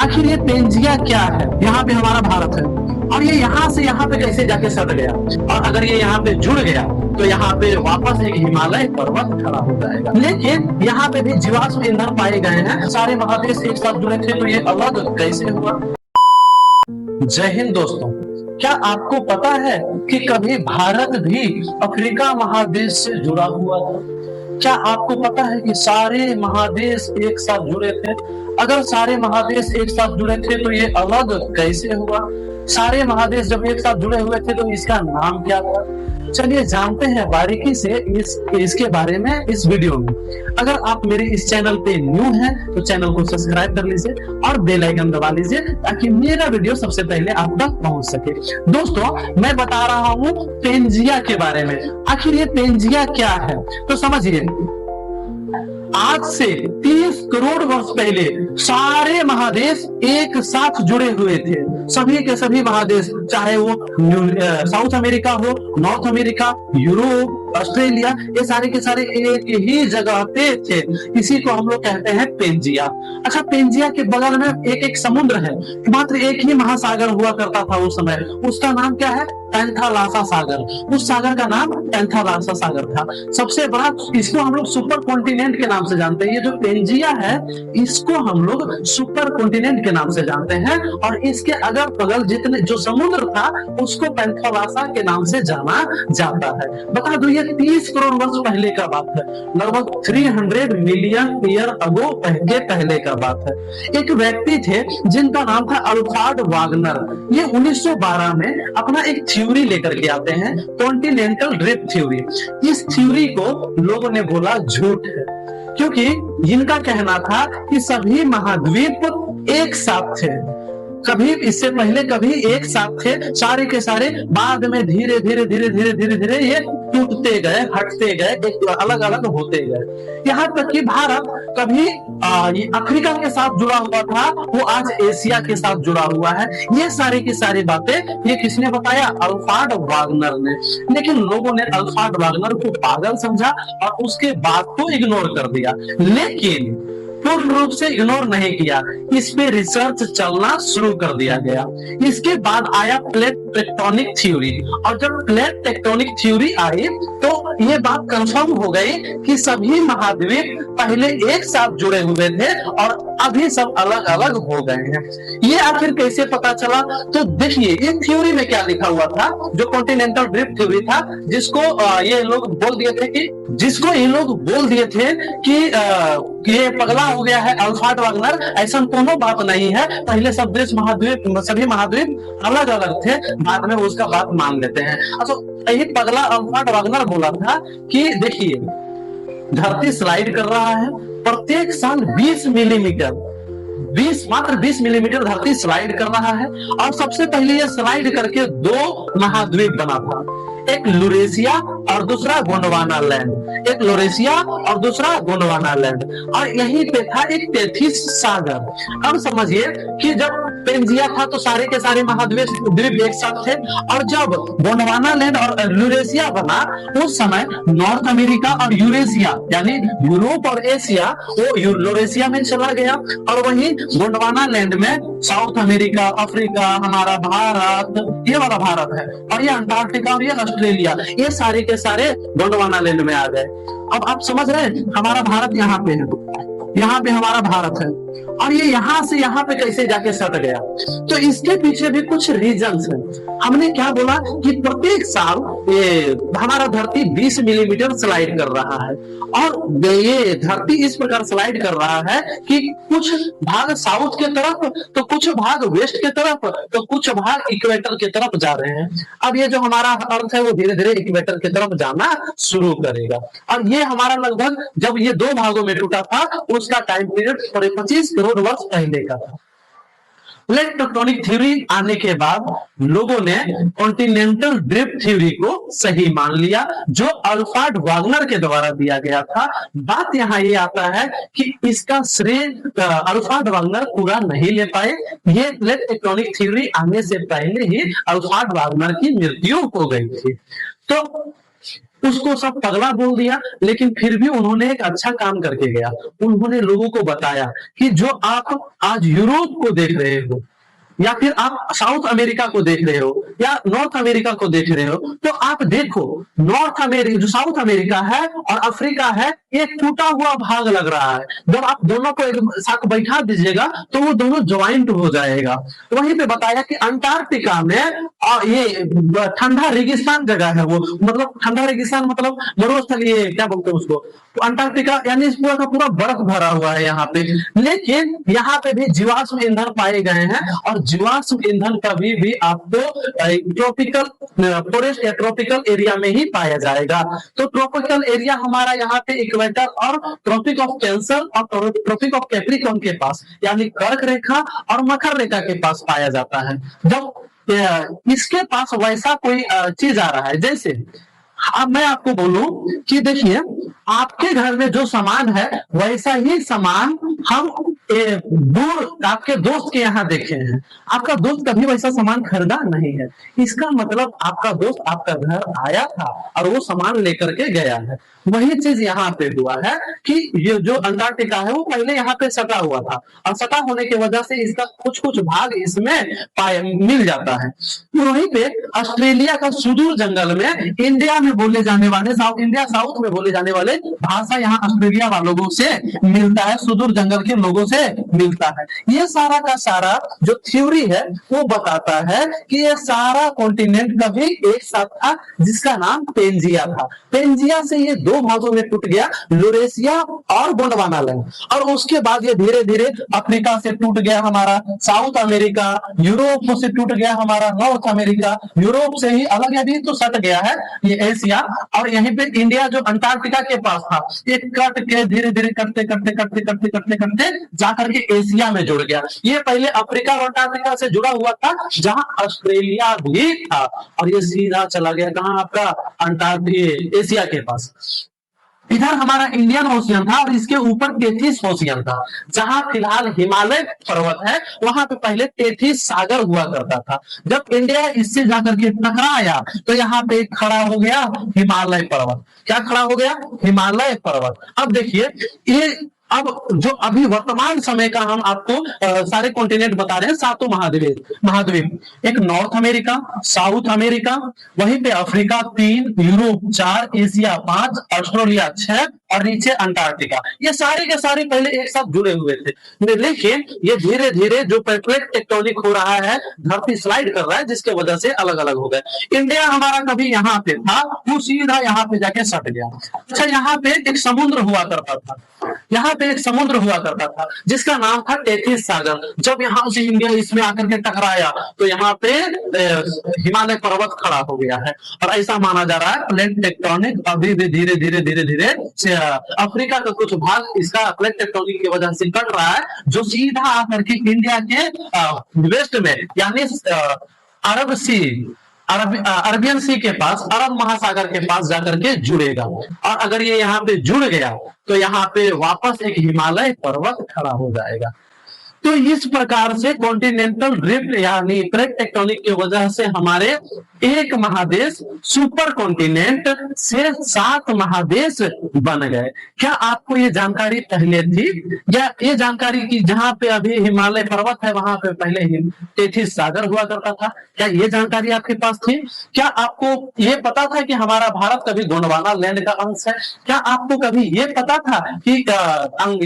आखिर ये पेंजिया क्या है? यहाँ पे हमारा भारत है और ये यहाँ से यहाँ पे कैसे जाके सट गया, और अगर ये यहाँ पे जुड़ गया तो यहाँ पे वापस एक हिमालय पर्वत खड़ा हो जाएगा। लेकिन यहाँ पे भी जीवाश्म ईंधन पाए गए हैं। सारे महादेश एक साथ जुड़े थे तो ये अलग कैसे हुआ? जय हिंद दोस्तों, क्या आपको पता है कि कभी भारत भी अफ्रीका महादेश से जुड़ा हुआ था? क्या आपको पता है कि सारे महादेश एक साथ जुड़े थे? अगर सारे महादेश एक साथ जुड़े थे तो ये अलग कैसे हुआ? सारे महादेश जब एक साथ जुड़े हुए थे तो इसका नाम क्या था? चलिए जानते हैं बारीकी से इसके बारे में इस वीडियो में। अगर आप मेरे इस चैनल पे न्यू हैं तो चैनल को सब्सक्राइब कर लीजिए और बेल आइकन दबा लीजिए ताकि मेरा वीडियो सबसे पहले आप तक पहुंच सके। दोस्तों, मैं बता रहा हूं पेंजिया के बारे में। आखिर ये पेंजिया क्या है तो समझिए। आज से 30 करोड़ वर्ष पहले सारे महादेश एक साथ जुड़े हुए थे। सभी के सभी महादेश, चाहे वो साउथ अमेरिका हो, नॉर्थ अमेरिका, यूरोप, ऑस्ट्रेलिया, ये सारे के सारे एक ही जगह पे थे। इसी को हम लोग कहते हैं पेंजिया। अच्छा, पेंजिया के बगल में एक एक समुद्र है। मात्र एक ही महासागर हुआ करता था उस समय। उसका नाम क्या है? पैंथालासा सागर। उस सागर का नाम पैंथालासा सागर था। सबसे बड़ा, इसको हम लोग सुपर कॉन्टिनेंट के नाम से जानते हैं। ये जो पेंजिया है इसको हम लोग सुपर कॉन्टिनेंट के नाम से जानते हैं और इसके अगल बगल जितने जो समुद्र था उसको पैंथालासा के नाम से जाना जाता है। बता दो, ये 30 करोड़ वर्ष पहले का बात है। लगभग 300 मिलियन ईयर अगो के पहले का बात है। एक व्यक्ति थे जिनका नाम था अल्फ्रेड वागनर। ये 1912 में अपना एक थ्योरी लेकर के आते हैं, कॉन्टिनेंटल ड्रिफ्ट थ्योरी। इस थ्योरी को लोगों ने बोला झूठ है, क्योंकि इनका कहना था कि सभी महाद्वीप एक साथ थे। कभी इससे पहले कभी एक साथ थे सारे के सारे, बाद में धीरे धीरे ये टूटते गए, हटते गए, एक अलग अलग होते गए। यहाँ तक कि भारत कभी अफ्रीका के साथ जुड़ा हुआ था, वो आज एशिया के साथ जुड़ा हुआ है। ये सारी की सारी बातें ये किसने बताया? अल्फ्रेड वागनर ने। लेकिन लोगों ने अल्फ्रेड वागनर को पागल समझा और उसके बात को इग्नोर कर दिया। लेकिन पूर्ण रूप से इग्नोर नहीं किया, इस पे रिसर्च चलना शुरू कर दिया गया। इसके बाद आया प्लेट टेक्टोनिक थ्योरी, और जब प्लेट टेक्टोनिक थ्योरी आई तो ये बात कंफर्म हो गई कि सभी महाद्वीप पहले एक साथ जुड़े हुए थे और अभी सब अलग अलग हो गए हैं। ये आखिर कैसे पता चला? तो देखिए, ये थ्योरी में क्या लिखा हुआ था, जो कॉन्टिनेंटल ड्रिफ्ट थ्योरी था, जिसको ये लोग बोल दिए थे कि ये पगला हो गया है अल्फ्रेड वागनर। ऐसा कोनो बात नहीं है। पहले सब देश महाद्वीप, सभी महाद्वीप अलग अलग थे, बाद में उसका बात मान लेते हैं। अच्छा, ये पगला अल्फ्रेड वागनर बोला था कि देखिए, धरती स्लाइड कर रहा है प्रत्येक साल 20 मिलीमीटर, मात्र 20 मिलीमीटर धरती स्लाइड कर रहा है। और सबसे पहले ये स्लाइड करके 2 महाद्वीप बना था, एक यूरेशिया और दूसरा गोंडवाना लैंड। एक यूरेशिया और दूसरा गोंडवाना लैंड, और यहीं पे था एक टेथिस सागर। अब समझिए कि जब पेंजिया था तो सारे के सारे महाद्वीप एक साथ थे, और जब गोंडवाना लैंड और यूरेशिया बना उस समय नॉर्थ अमेरिका और यूरेशिया यानी यूरोप और एशिया वो यूरेशिया में चला गया, और वहीं गोंडवाना लैंड में साउथ अमेरिका, अफ्रीका, हमारा भारत, ये वाला भारत है, और ये अंटार्कटिका और ये ऑस्ट्रेलिया, ये सारे के सारे गोंडवाना लैंड में आ गए। अब आप समझ रहे हैं, हमारा भारत यहाँ पे है, यहाँ पे हमारा भारत है, और ये यहाँ से यहाँ पे कैसे जाके सट गया? तो इसके पीछे भी कुछ रीजंस हैं। हमने क्या बोला कि प्रत्येक साल ये हमारा धरती 20 मिलीमीटर स्लाइड कर रहा है, और ये धरती इस प्रकार स्लाइड कर रहा है कि कुछ भाग साउथ के तरफ, तो कुछ भाग वेस्ट के तरफ, तो कुछ भाग इक्वेटर के तरफ जा रहे हैं। अब ये जो हमारा अर्थ है वो धीरे धीरे इक्वेटर की तरफ जाना शुरू करेगा, और ये हमारा लगभग जब ये 2 भागों में टूटा था उसका टाइम पीरियड 25 करोड़ वर्ष पहले का था। प्लेट टेक्टोनिक थ्योरी आने के बाद लोगों ने कॉन्टिनेंटल ड्रिफ्ट थ्योरी को सही मान लिया, जो अल्फ्रेड वागनर के द्वारा दिया गया था। बात यहाँ ये आता है कि इसका श्रेय अल्फ्रेड वागनर पूरा नहीं ले पाए। ये प्लेट टेक्टोनिक थ्योरी आने से पहले ही अल्फ्रेड वागनर की मृत्यु हो गई थी। तो उसको सब पगला बोल दिया, लेकिन फिर भी उन्होंने एक अच्छा काम करके गया। उन्होंने लोगों को बताया कि जो आप आज यूरोप को देख रहे हो, या फिर आप साउथ अमेरिका को देख रहे हो, या नॉर्थ अमेरिका को देख रहे हो, तो आप देखो नॉर्थ अमेरिका, जो साउथ अमेरिका है और अफ्रीका है, एक टूटा हुआ भाग लग रहा है। जब आप दोनों को एक साथ बैठा दीजिएगा तो वो दोनों ज्वाइंट हो जाएगा। वहीं पे बताया कि अंटार्कटिका में ये ठंडा रेगिस्तान जगह है, वो मतलब ठंडा रेगिस्तान मतलब मरुस्थल, ये क्या बोलते हैं उसको, तो अंटार्कटिका यानी इस पूरा का पूरा बर्फ भरा हुआ है यहाँ पे। लेकिन यहाँ पे भी जीवाश्म ईंधन पाए गए हैं, और जीवाश्म ईंधन कभी भी आपको ट्रॉपिकल फॉरेस्ट या ट्रॉपिकल एरिया में ही पाया जाएगा। तो ट्रॉपिकल एरिया हमारा यहाँ पे इक्वेटर और ट्रॉपिक ऑफ कैंसर और ट्रॉपिक ऑफ कैप्रिकॉर्न के पास, यानी कर्क रेखा और मकर रेखा के पास पाया जाता है। जब इसके पास वैसा कोई चीज आ रहा है, जैसे अब मैं आपको बोलूं कि देखिए, आपके घर में जो सामान है वैसा ही सामान हम दूर आपके दोस्त के यहाँ देखे हैं। आपका दोस्त कभी वैसा सामान खरीदा नहीं है, इसका मतलब आपका दोस्त आपका घर आया था और वो सामान लेकर के गया है। वही चीज यहाँ पे हुआ है कि ये जो अंटार्कटिका है वो पहले यहाँ पे सटा हुआ था, और सटा होने की वजह से इसका कुछ कुछ भाग इसमें मिल जाता है। वहीं पे ऑस्ट्रेलिया का सुदूर जंगल में इंडिया में बोले जाने वाले, साउथ में बोले जाने वाले भाषा यहाँ ऑस्ट्रेलिया वालों से मिलता है, सुदूर जंगल के लोगों से मिलता है। ये सारा का सारा जो थ्योरी है वो बताता है कि ये सारा कॉन्टिनेंट कभी एक साथ था, जिसका नाम पेंजिया था। पेंजिया से ये दो भागों में टूट गया, यूरेशिया और गोंडवाना लैंड, और उसके बाद ये धीरे धीरे अफ्रीका से टूट गया हमारा साउथ अमेरिका, यूरोप से टूट गया हमारा नॉर्थ अमेरिका, यूरोप से ही अलग अभी तो सट गया है ये एशिया, और यहीं पे इंडिया जो अंटार्कटिका के पास था, ये कट के धीरे धीरे करते करते करते करते करते करते जाकर के एशिया में जुड़ गया। ये पहले अफ्रीका और अंटार्कटिका से जुड़ा हुआ था, जहां ऑस्ट्रेलिया भी था, और ये सीधा चला गया कहां, आपका अंटार्कटिका एशिया के पास। इधर हमारा इंडियन ओशियन था, और इसके ऊपर टेथिस ओशियन था। जहां फिलहाल हिमालय पर्वत है, वहां पे पहले टेथिस सागर हुआ करता था। जब इंडिया इससे जाकर के टकराया तो यहाँ पे खड़ा हो गया हिमालय पर्वत। क्या खड़ा हो गया? हिमालय पर्वत। अब देखिए, ये अब जो अभी वर्तमान समय का हम आपको सारे कॉन्टिनेंट बता रहे हैं, सातों महाद्वीप, एक नॉर्थ अमेरिका, साउथ अमेरिका, वहीं पे अफ्रीका 3, यूरोप 4, एशिया 5, ऑस्ट्रेलिया 6 और नीचे अंटार्कटिका। ये सारे के सारे पहले एक साथ जुड़े हुए थे, लेकिन ये धीरे धीरे जो प्लेट टेक्टोनिक हो रहा है, धरती स्लाइड कर रहा है, जिसके वजह से अलग अलग हो गए। इंडिया हमारा कभी यहाँ पे था, वो सीधा यहाँ पे जाके सट गया। अच्छा, यहाँ पे एक समुद्र हुआ करता था, यहाँ पे एक समुद्र हुआ करता था जिसका नाम था टेथिस सागर। जब यहाँ से इंडिया इसमें आकर के टकराया तो यहाँ पे हिमालय पर्वत खड़ा हो गया है, और ऐसा माना जा रहा है प्लेट टेक्टोनिक अभी भी धीरे धीरे धीरे धीरे अफ्रीका का कुछ भाग इसका प्लेट टेक्टोनिक की वजह से कट रहा है, जो सीधा आकर के इंडिया के वेस्ट में, यानी अरबियन सी के पास, अरब महासागर के पास जाकर के जुड़ेगा। और अगर ये यहाँ पे जुड़ गया तो यहाँ पे वापस एक हिमालय पर्वत खड़ा हो जाएगा। तो इस प्रकार से कॉन्टिनेंटल ड्रिफ्ट यानी प्लेट टेक्टोनिक की वजह से हमारे एक महादेश सुपर कॉन्टिनेंट से 7 महादेश बन गए। क्या आपको ये जानकारी पहले थी, या ये जानकारी की जहां पे अभी हिमालय पर्वत है वहां पे पहले टेथिस सागर हुआ करता था, क्या ये जानकारी आपके पास थी? क्या आपको ये पता था कि हमारा भारत कभी गोंडवाना लैंड का अंश है? क्या आपको कभी ये पता था कि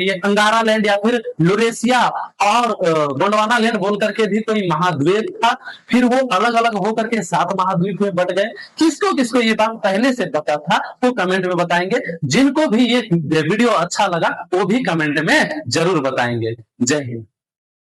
ये अंगारा लैंड या फिर यूरेशिया और गोंडवाना लैंड बोल करके भी कोई महाद्वीप था, फिर वो अलग अलग होकर के 7 महाद्वीप में बट गए? किसको किसको ये बात पहले से पता था वो कमेंट में बताएंगे। जिनको भी ये वीडियो अच्छा लगा वो भी कमेंट में जरूर बताएंगे। जय हिंद।